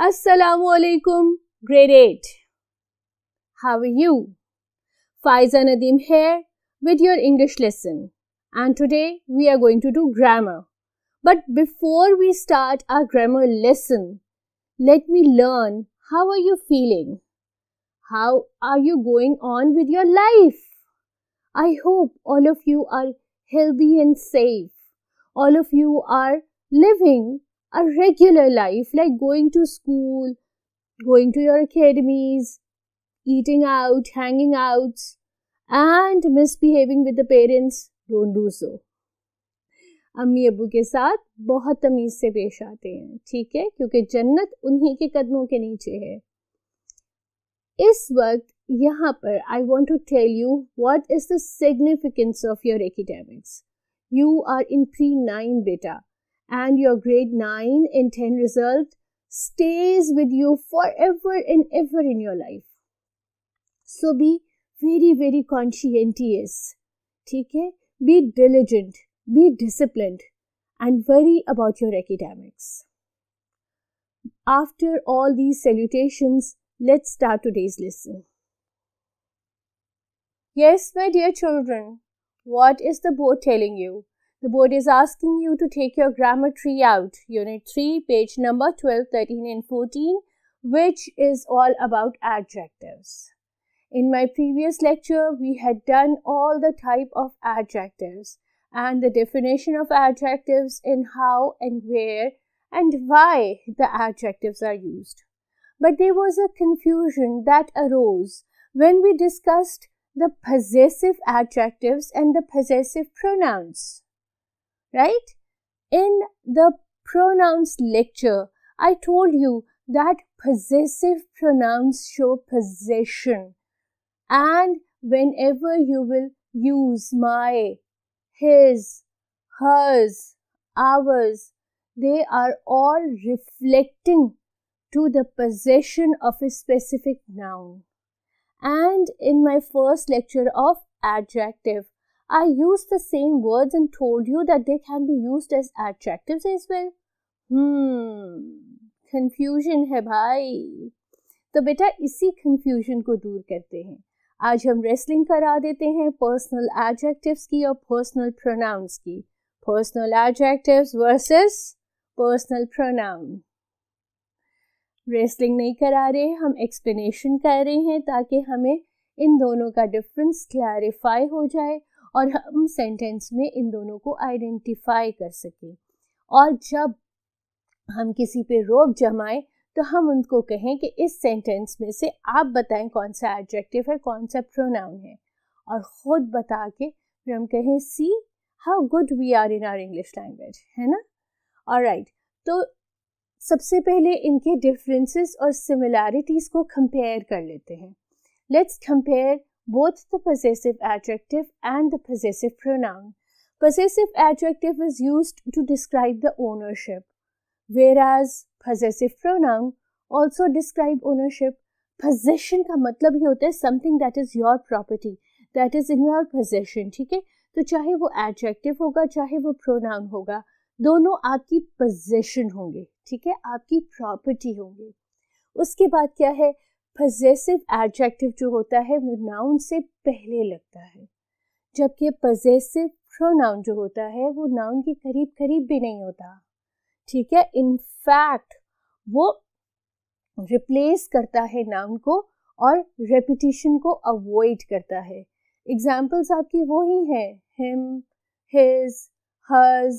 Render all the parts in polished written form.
Assalamu alaikum, grade 8. How are you? Faiza Nadeem here with your English lesson. And today we are going to do grammar. But before we start our grammar lesson, let me learn how are you feeling? How are you going on with your life? I hope all of you are healthy and safe. All of you are living a regular life like going to school, going to your academies, eating out, hanging out, and misbehaving with the parents. Don't do so. अम्मी अब्बू के साथ बहुत तमीज से पेश आते हैं, ठीक है, क्योंकि जन्नत उन्हीं के कदमों के नीचे है. इस वक्त यहाँ पर I want to tell you what is the significance of your academics. You are in pre-9 beta. And your grade 9 and 10 result stays with you forever and ever in your life. So be very, very conscientious. Okay? Be diligent, be disciplined, and worry about your academics. After all these salutations, let's start today's lesson. Yes, my dear children, what is the board telling you? The board is asking you to take your grammar tree out, Unit 3, page number 12, 13 and 14, which is all about adjectives. In my previous lecture, we had done all the type of adjectives and the definition of adjectives and how and where and why the adjectives are used. But there was a confusion that arose when we discussed the possessive adjectives and the possessive pronouns. Right? In the pronouns lecture, I told you that possessive pronouns show possession. And whenever you will use my, his, hers, ours, they are all reflecting to the possession of a specific noun. And in my first lecture of adjective, I used the same words and told you that they can be used as adjectives as well. Confusion है भाई. तो बेटा इसी confusion को दूर करते हैं. आज हम wrestling करा देते हैं personal adjectives की और personal pronouns की. Personal adjectives versus personal pronoun. Wrestling नहीं करा रहे, हम explanation कर रहे हैं ताकि हमें इन दोनों का difference clarify हो जाए और हम सेंटेंस में इन दोनों को आइडेंटिफाई कर सकें. और जब हम किसी पे रोक जमाएं तो हम उनको कहें कि इस सेंटेंस में से आप बताएं कौन सा एडजेक्टिव है, कौन सा प्रोनाउन है, और ख़ुद बता के फिर हम कहें see how good we are in our English language, है ना. ऑलराइट, तो सबसे पहले इनके डिफरेंसेस और सिमिलैरिटीज़ को कंपेयर कर लेते हैं. Let's compare both the possessive adjective and the possessive pronoun. Possessive adjective is used to describe the ownership, whereas possessive pronoun also describe ownership. Possession का मतलब ही होता है something that is your property, that is in your possession, ठीक है. तो चाहे वो adjective होगा, चाहे वो pronoun होगा, दोनों आपकी possession होंगे, ठीक है, आपकी property होंगे. उसके बाद क्या है, possessive adjective जो होता है वो noun से पहले लगता है, जबकि possessive pronoun जो होता है वो noun के करीब करीब भी नहीं होता, ठीक है. in fact वो replace करता है noun को और repetition को avoid करता है. examples आपकी वो ही हैं, him, his, hers,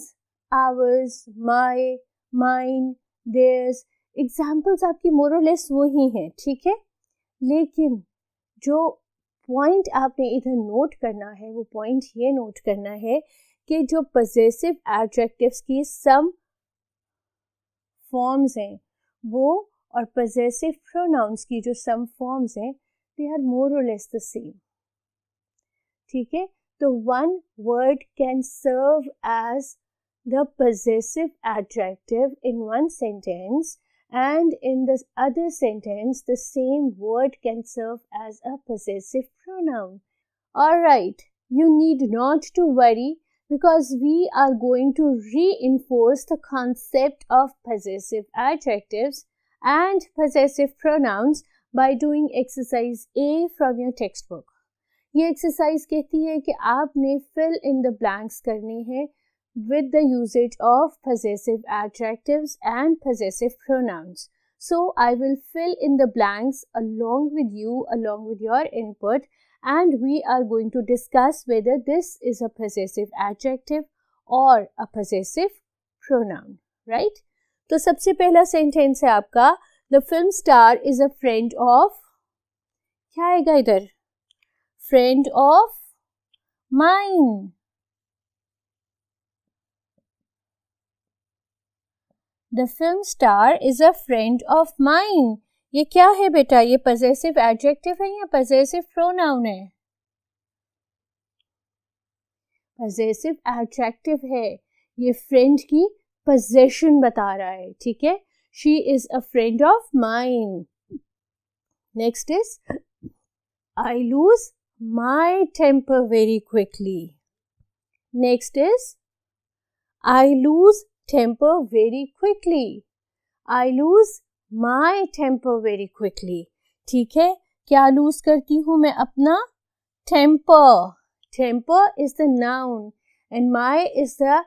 ours, my, mine, theirs. Examples आपकी मोर और लेस वो ही हैं, ठीक है. लेकिन जो पॉइंट आपने इधर नोट करना है वो पॉइंट ये नोट करना है कि जो पजेसिव एडजेक्टिव्स की सम फॉर्म्स हैं वो और पजेसिव प्रोनाउंस की जो सम फॉर्म्स हैं दे आर मोर और लेस द सेम, ठीक है. तो one word can serve as the possessive adjective in one sentence, and in the other sentence the same word can serve as a possessive pronoun. Alright, you need not to worry because we are going to reinforce the concept of possessive adjectives and possessive pronouns by doing exercise A from your textbook. ये exercise कहती है कि आपने fill in the blanks करने हैं with the usage of possessive adjectives and possessive pronouns. So I will fill in the blanks along with you, along with your input, and we are going to discuss whether this is a possessive adjective or a possessive pronoun, right? तो सबसे पहला sentence है आपका The film star is a friend of, क्या आएगा इधर? Friend of mine. The film star is a friend of mine. ये क्या है बेटा? ये possessive adjective है या possessive pronoun है? Possessive adjective है. ये friend की possession बता रहा है, ठीक है? She is a friend of mine. Next is I lose my temper very quickly. Next is I lose temper very quickly. I lose my temper very quickly. ठीक है? क्या lose करती हूँ मैं अपना? Temper. Temper is the noun and my is the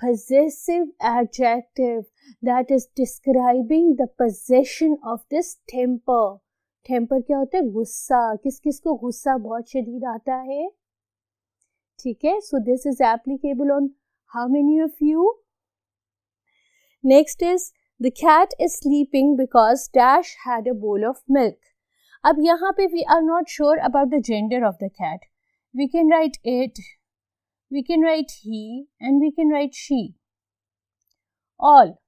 possessive adjective that is describing the possession of this temper. Temper क्या होता है? गुस्सा. किस किस को गुस्सा बहुत शदीद आता है? ठीक है? So this is applicable on how many of you? Next is the cat is sleeping because Dash had a bowl of milk. अब यहाँ पे we are not sure about the gender of the cat. We can write it, we can write he, and we can write she. All.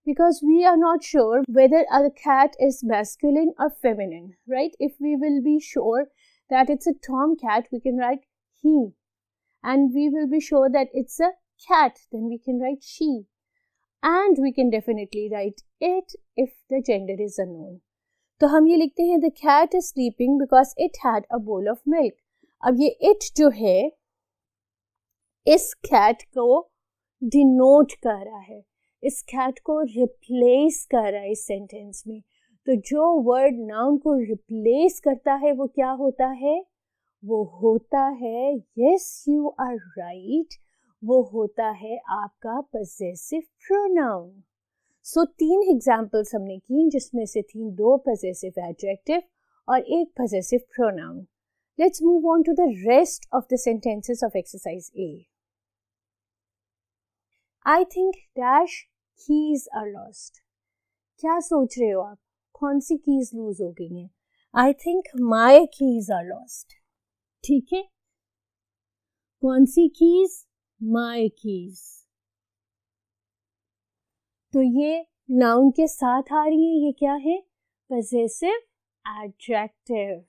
Because we are not sure whether a cat is masculine or feminine, right? If we will be sure that it's a tomcat, we can write he. And we will be sure that it's a cat, then we can write she. And we can definitely write it if the gender is unknown. तो हम ये लिखते हैं the cat is sleeping because it had a bowl of milk. अब ये it जो है इस cat को denote कर रहा है, इस cat को replace कर रहा है इस sentence में. तो जो word noun को replace करता है वो क्या होता है? वो होता है yes you are right, वो होता है आपका possessive pronoun. So 3 examples हमने की जिसमें से थी 2 possessive adjective और 1 possessive pronoun. Let's move on to the rest of the sentences of exercise A. I think dash keys are lost. क्या सोच रहे हो आप? कौन सी keys lose हो गई हैं? I think my keys are lost. ठीक है? कौन सी keys? My keys. तो ये noun के साथ आ रही है. ये क्या है? Possessive adjective.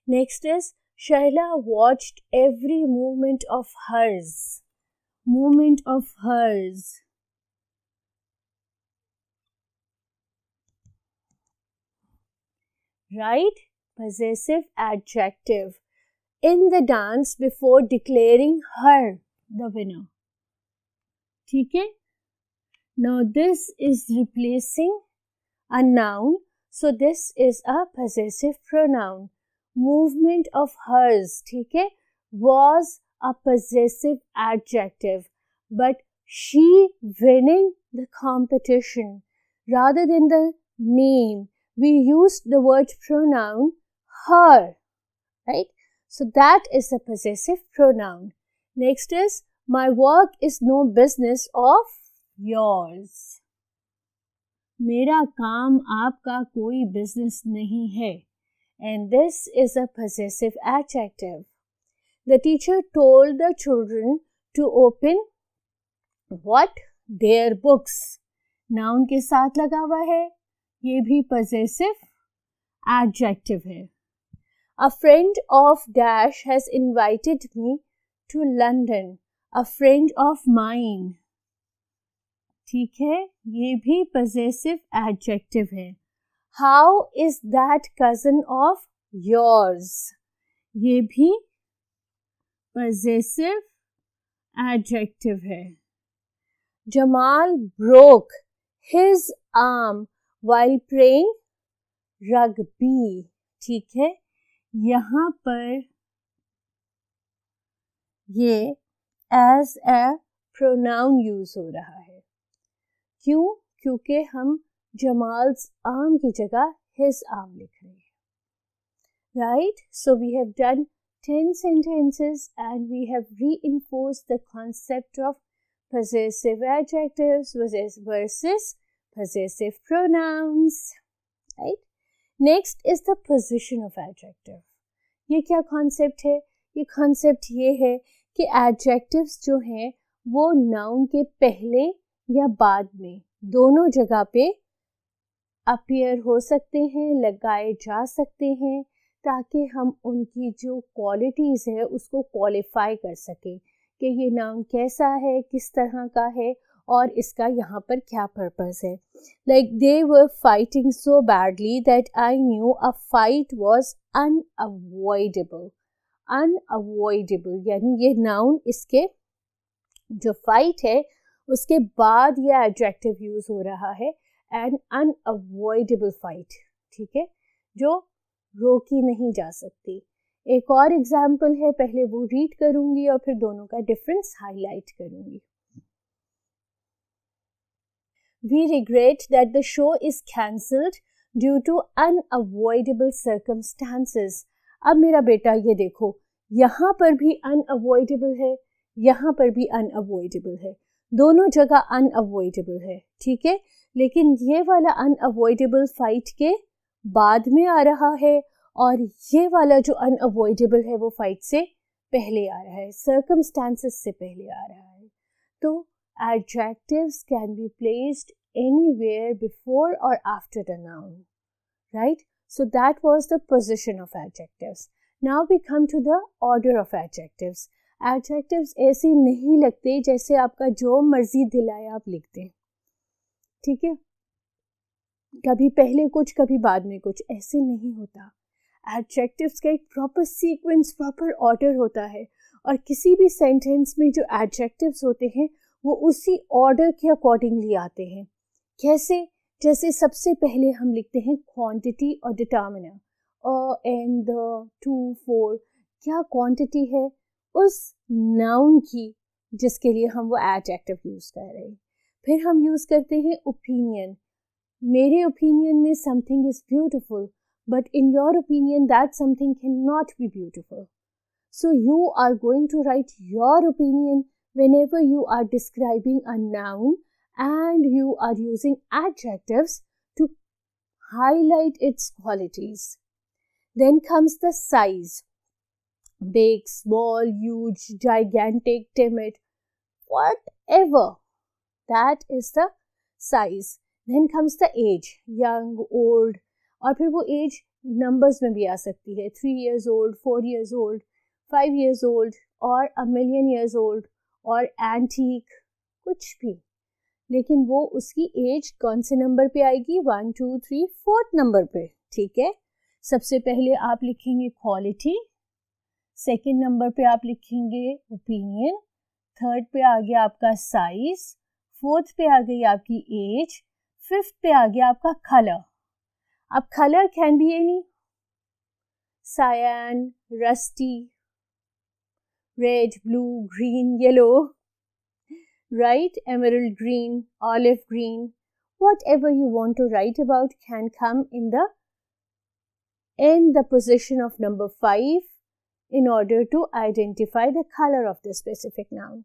Next is Shaila watched every movement of hers. Movement of hers. Right? Possessive adjective. In the dance before declaring her the winner. ठीक है? Now this is replacing a noun. So this is a possessive pronoun. Movement of hers, ठीक है, was a possessive adjective, but she winning the competition. Rather than the name, we used the word pronoun her, right? So that is a possessive pronoun. Next is my work is no business of yours. मेरा काम आपका कोई business नहीं है. And this is a possessive adjective. The teacher told the children to open what? Their books. Noun के साथ लगा हुआ है. ये भी possessive adjective है. A friend of Dash has invited me to London. A friend of mine. ठीक है? ये भी possessive adjective है. How is that cousin of yours? ये भी possessive adjective है. Jamal broke his arm while playing rugby. ठीक है, यहाँ पर ये as a pronoun यूज हो रहा है. क्यों? क्योंकि हम Jamal's arm की जगह his arm लिख रहे हैं. Right? So we have done 10 sentences and we have reinforced the concept of possessive adjectives versus possessive pronouns. Right? Next is the position of adjective. ये क्या concept है? ये concept ये है कि adjectives जो हैं वो noun के पहले या बाद में दोनों जगह पे अपीयर हो सकते हैं, लगाए जा सकते हैं, ताकि हम उनकी जो क्वालिटीज़ है उसको क्वालिफाई कर सकें कि ये नाउन कैसा है, किस तरह का है और इसका यहाँ पर क्या पर्पस है. Like they were fighting so badly that I knew a fight was unavoidable. Unavoidable यानी ये नाउन इसके जो फाइट है उसके बाद ये एडजेक्टिव यूज हो रहा है, एन अनअवॉइडेबल फाइट. ठीक है, जो रोकी नहीं जा सकती. एक और एग्जाम्पल है, पहले वो रीड करूंगी और फिर दोनों का डिफरेंस हाईलाइट करूंगी. We regret that the show is cancelled due to unavoidable circumstances. अब मेरा बेटा ये देखो, यहाँ पर भी unavoidable है, यहाँ पर भी unavoidable है, दोनों जगह unavoidable है. ठीक है, लेकिन ये वाला unavoidable फाइट के बाद में आ रहा है और ये वाला जो unavoidable है वो फाइट से पहले आ रहा है, circumstances से पहले आ रहा है. तो adjectives can be placed anywhere before or after the noun, right? So that was the position of adjectives. Now we come to the order of adjectives. Adjectives ऐसे नहीं लगते जैसे आपका जो मर्जी दिलाए आप लिखते हैं. ठीक है, कभी पहले कुछ कभी बाद में कुछ, ऐसे नहीं होता. Adjectives का एक प्रॉपर सीक्वेंस, प्रॉपर ऑर्डर होता है और किसी भी सेंटेंस में जो adjectives होते हैं वो उसी ऑर्डर के अकॉर्डिंगली आते हैं. कैसे? जैसे सबसे पहले हम लिखते हैं क्वांटिटी और determiner, and the, two, four. क्या क्वांटिटी है? उस नाउन की जिसके लिए हम वो एडजेक्टिव यूज कर रहे हैं. फिर हम यूज करते हैं ओपिनियन. मेरे ओपिनियन में something is beautiful, but in your opinion that something can not be beautiful. So you are going to write your opinion whenever you are describing a noun and you are using adjectives to highlight its qualities. Then comes the size. Big, small, huge, gigantic, timid, whatever. That is the size. Then comes the age. Young, old. और फिर वो age numbers में भी आ सकती है. 3 years old, 4 years old, 5 years old और a million years old. और antique, कुछ भी. लेकिन वो उसकी एज कौन से नंबर पे आएगी? 1, 2, 3, 4th नंबर पे. ठीक है, सबसे पहले आप लिखेंगे क्वालिटी, सेकंड नंबर पे आप लिखेंगे ओपिनियन, थर्ड पे आ गया आपका साइज, फोर्थ पे आ गई आपकी एज, फिफ्थ पे आ गया आपका कलर. अब colour can be any, cyan, rusty, red, blue, green, yellow, right? Emerald green, olive green, whatever you want to write about can come in the position of number 5 in order to identify the color of the specific noun.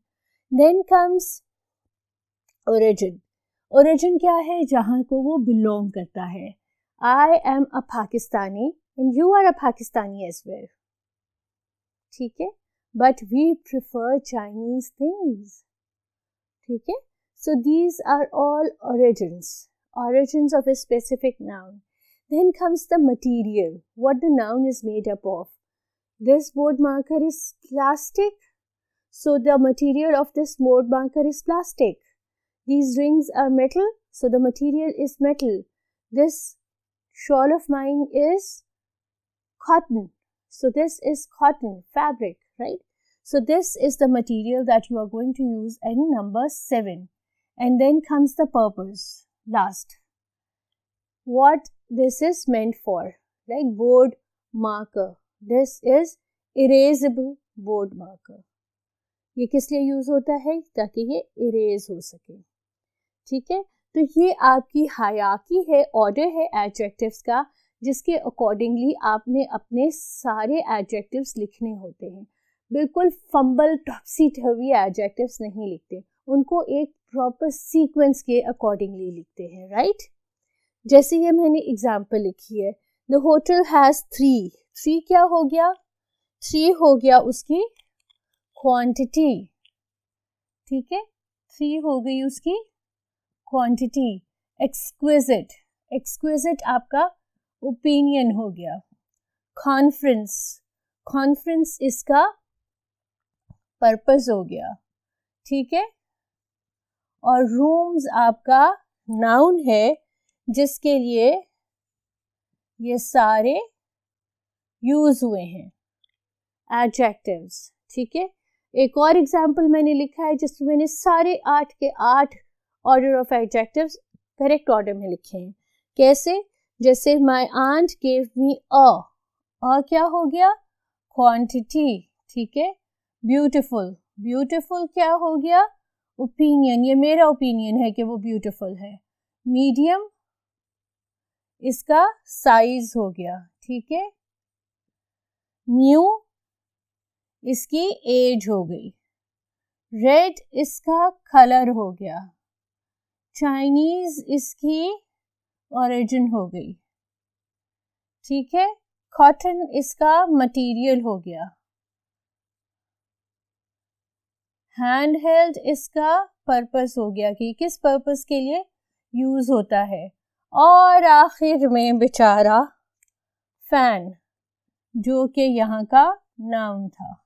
Then comes origin. Origin क्या है? जहाँ को वो belong करता है. I am a Pakistani and you are a Pakistani as well. ठीक है, but we prefer Chinese things. ठीक है, so these are all origins of a specific noun. Then comes the material, what the noun is made up of. This board marker is plastic, so the material of this board marker is plastic. These rings are metal, so the material is metal. This shawl of mine is cotton, so this is cotton, fabric, right? So this is the material that you are going to use in number 7. And then comes the purpose, last. what this is meant for, like board marker. This is erasable board marker. ये किस लिए use होता है? ताकि ये erase हो सके। ठीक है, तो ये आपकी हायरार्की है, ऑर्डर है एडजेक्टिव्स का, जिसके अकॉर्डिंगली आपने अपने सारे एडजेक्टिव्स लिखने होते हैं। बिल्कुल फंबल टॉपसी टर्वी एडजेक्टिव्स नहीं लिखते, उनको एक प्रॉपर सीक्वेंस के अकॉर्डिंगली लिखते हैं, राइट? जैसे ये मैंने एग्जाम्पल लिखी है, द होटल हैज 3 क्या हो गया? 3 हो गया उसकी क्वांटिटी। ठीक है, 3 हो गई उसकी क्वांटिटी। एक्सक्विजिट आपका ओपिनियन हो गया। कॉन्फ्रेंस इसका पर्पस हो गया। ठीक है, और रूम्स आपका नाउन है, जिसके लिए ये सारे यूज हुए हैं एडजेक्टिव्स। ठीक है, एक और एग्जाम्पल मैंने लिखा है जिसमें मैंने सारे 8 के 8 order of adjectives correct order में लिखे हैं। कैसे? जैसे माय आंट गेव मी अ क्या हो गया? क्वांटिटी। ठीक है, ब्यूटीफुल क्या हो गया? ओपिनियन, ये मेरा ओपिनियन है कि वो ब्यूटीफुल है। मीडियम इसका साइज हो गया। ठीक है, न्यू इसकी एज हो गई। रेड इसका कलर हो गया। चाइनीज इसकी ओरिजिन हो गई। ठीक है, कॉटन इसका मटेरियल हो गया। हैंड हेल्ड इसका पर्पस हो गया कि किस पर्पस के लिए यूज होता है। और आखिर में बेचारा फैन, जो कि यहाँ का नाउन था,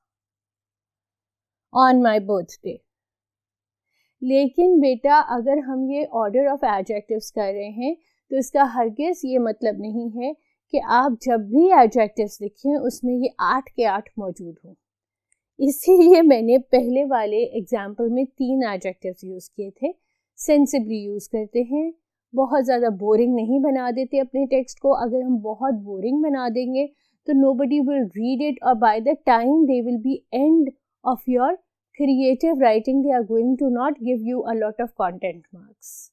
ऑन माई बर्थडे। लेकिन बेटा अगर हम ये ऑर्डर ऑफ एडजेक्टिव्स कर रहे हैं तो इसका हरगिज़ ये मतलब नहीं है कि आप जब भी एडजेक्टिव्स लिखें उसमें ये 8 के 8 मौजूद हों। इसीलिए मैंने पहले वाले एग्जाम्पल में 3 एडजेक्टिव्स यूज़ किए थे। सेंसिबली यूज़ करते हैं, बहुत ज़्यादा बोरिंग नहीं बना देते अपने टेक्स्ट को। अगर हम बहुत बोरिंग बना देंगे तो nobody will read it, or by the time they will be end of your creative writing they are going to not give you a lot of content marks.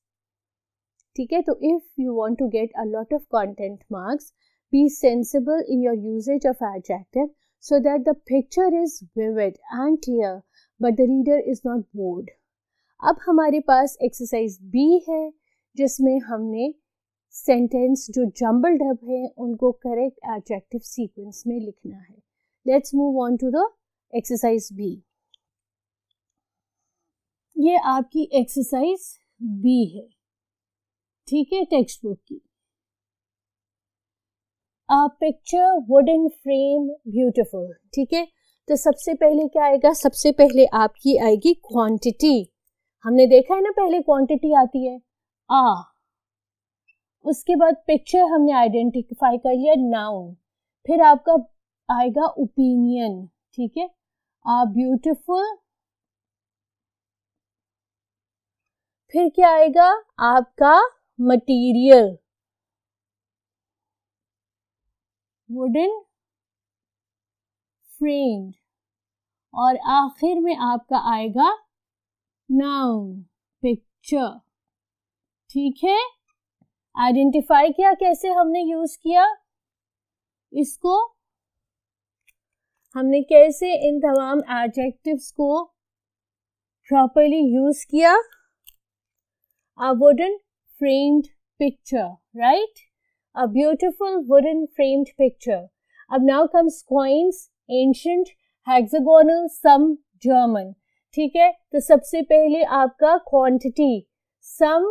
ठीक है, तो if you want to get a lot of content marks, be sensible in your usage of adjective so that the picture is vivid and clear but the reader is not bored. अब हमारे पास exercise B है, जिसमें हमने sentence जो jumbled up है उनको correct adjective sequence में लिखना है। Let's move on to the exercise B। ये आपकी एक्सरसाइज B है। ठीक है, टेक्स्ट बुक की। A picture wooden frame beautiful। ठीक है, तो सबसे पहले क्या आएगा? सबसे पहले आपकी आएगी क्वांटिटी। हमने देखा है ना, पहले क्वांटिटी आती है उसके बाद पिक्चर हमने आइडेंटिफाई कर लिया, नाउन। फिर आपका आएगा ओपिनियन। ठीक है, ब्यूटीफुल। फिर क्या आएगा? आपका मटेरियल, वुडन फ्रेम्ड। और आखिर में आपका आएगा नाउन, पिक्चर। ठीक है, आइडेंटिफाई किया कैसे हमने यूज किया इसको, हमने कैसे इन तमाम एडजेक्टिव्स को प्रॉपर्ली यूज किया। A wooden framed picture, right? A beautiful wooden framed picture. अब now comes coins, ancient, hexagonal, some, German. ठीक है, तो सबसे पहले आपका क्वांटिटी, some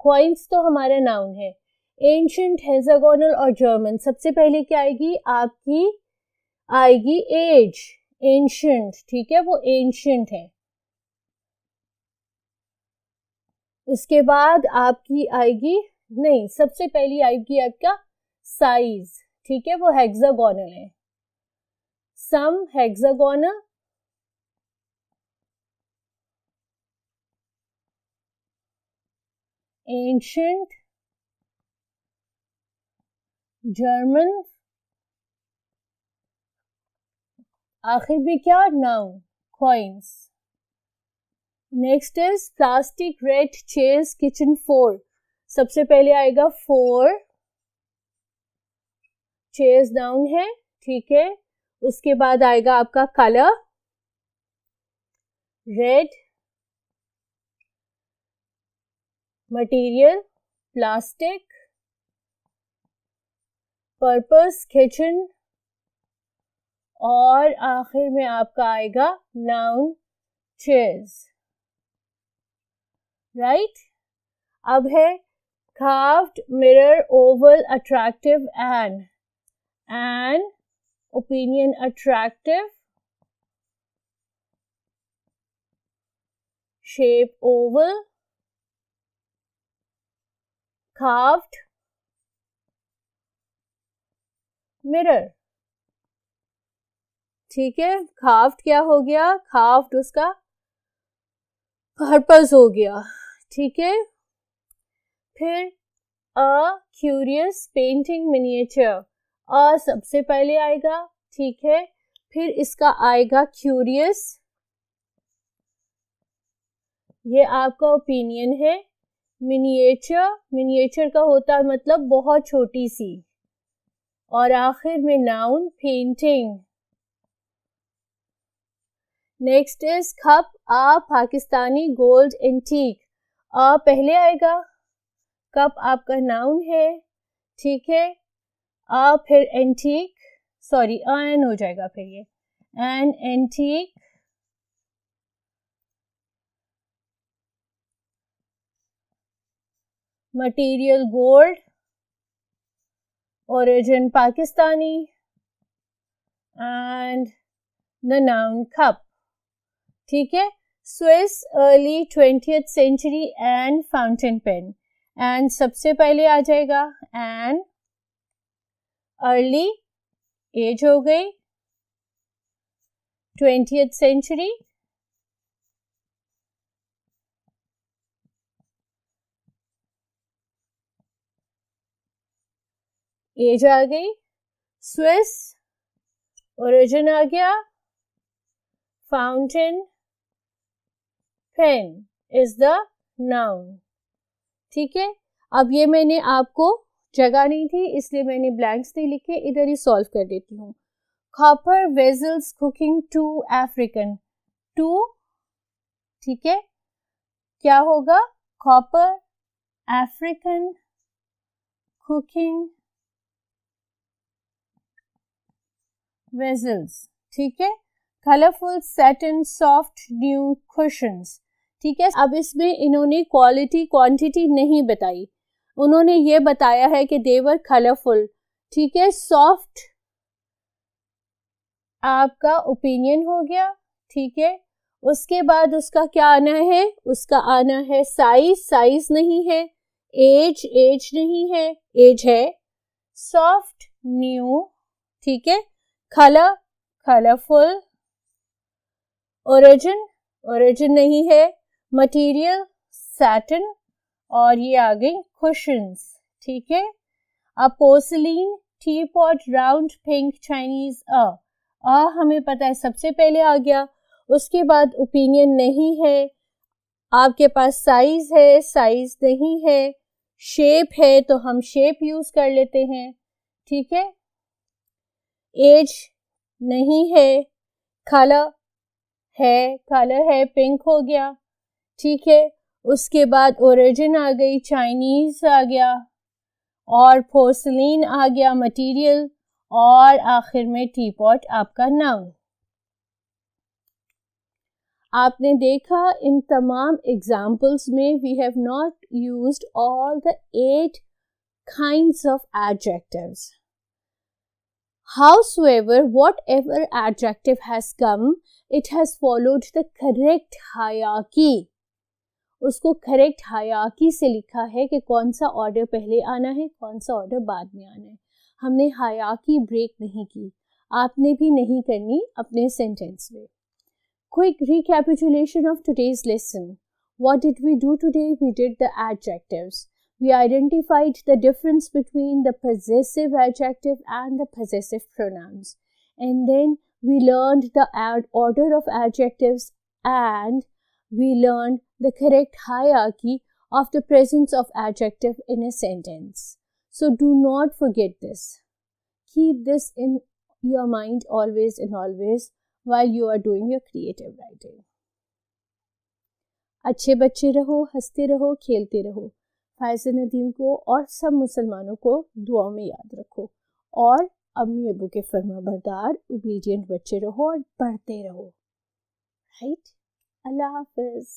coins तो हमारा नाउन है, एंशियंट, हेक्सागोनल और जर्मन। सबसे पहले क्या आएगी? आपकी आएगी एज, एंशियंट। ठीक है, वो एंशियंट है। उसके बाद आपकी आएगी, नहीं, सबसे पहली आएगी आपका साइज। ठीक है, वो हेक्सागोनल है। सम हेक्सागोनल, एंशंट जर्मन, आखिर में क्या, noun, coins. Next is plastic red chairs kitchen 4, सबसे पहले आएगा 4, चेयर्स नाउन है, ठीक है। उसके बाद आएगा आपका colour red, material plastic, purpose kitchen, और आखिर में आपका आएगा नाउन चेयर्स, राइट। अब है carved mirror oval attractive and opinion attractive, shape oval, carved mirror, ठीक है। carved क्या हो गया, carved उसका पर्पस हो गया, ठीक है। फिर अ क्यूरियस पेंटिंग मिनिएचर, अ सबसे पहले आएगा, ठीक है। फिर इसका आएगा क्यूरियस, ये आपका ओपिनियन है। मिनिएचर, मिनिएचर का होता है मतलब बहुत छोटी सी, और आखिर में noun painting. Next is cup, a Pakistani gold antique, a पहले आएगा, कप आपका नाउन है, ठीक है। आ फिर एंटीक, सॉरी एन हो जाएगा फिर ये, an antique, material gold, origin Pakistani, and the noun cup, ठीक है। Swiss early 20th century and fountain pen, and सबसे पहले आ जाएगा एंड, अर्ली एज हो गई, 20th सेंचुरी, एज आ गई, स्विस ओरिजिन आ गया, fountain pen is the noun, ठीक है। अब ये मैंने आपको जगह नहीं थी इसलिए मैंने ब्लैंक्स नहीं लिखे, इधर ही सॉल्व कर देती हूँ। कॉपर वेजल्स कुकिंग 2 अफ्रीकन, 2, ठीक है, क्या होगा, कॉपर अफ्रीकन कुकिंग वेजल्स, ठीक है। Colourful satin soft new cushions, ठीक है। अब इसमें इन्होंने क्वालिटी क्वांटिटी नहीं बताई, उन्होंने ये बताया है कि दे वर कलरफुल, ठीक है। सॉफ्ट आपका ओपिनियन हो गया, ठीक है। उसके बाद उसका क्या आना है, उसका आना है साइज, साइज नहीं है, एज, एज नहीं है, एज है, सॉफ्ट न्यू, ठीक है। कलर कलरफुल, ओरिजिन, ओरिजिन नहीं है, मटेरियल सैटिन, और ये आ गई कुशन्स, ठीक है। अब porcelain T pot round pink Chinese, हमें पता है सबसे पहले आ गया। उसके बाद ओपिनियन नहीं है, आपके पास साइज है, साइज नहीं है, शेप है तो हम शेप यूज कर लेते हैं, ठीक है। एज नहीं है, कलर है, कलर है, पिंक हो गया, ठीक है। उसके बाद ओरिजिन आ गई, चाइनीज आ गया, और पोर्सिलीन आ गया मटेरियल, और आखिर में टी पॉट आपका नाउन। आपने देखा इन तमाम एग्जाम्पल्स में we have not used all the 8 kinds of adjectives. Howsoever, whatever adjective has come, it has followed the correct hierarchy. उसको करेक्ट हायरार्की से लिखा है कि कौन सा ऑर्डर पहले आना है, कौन सा ऑर्डर बाद में आना है। हमने हायरार्की ब्रेक नहीं की, आपने भी नहीं करनी अपने सेंटेंस में। Quick recapitulation of today's lesson. What did we do today? We did the adjectives. We identified the difference between the possessive adjective and the possessive pronouns. And then we learned the order of adjectives, and we learned the correct hierarchy of the presence of adjective in a sentence. So do not forget this. Keep this in your mind always and always while you are doing your creative writing. अच्छे बच्चे रहो, हंसते रहो, खेलते रहो। फायज़ नदीम को और सब मुसलमानों को दुआओं में याद रखो, और अम्मी अबू के फर्माबरदार ओबीडियंट बच्चे रहो और पढ़ते रहो। राइट? अल्लाह हाफ़िज़।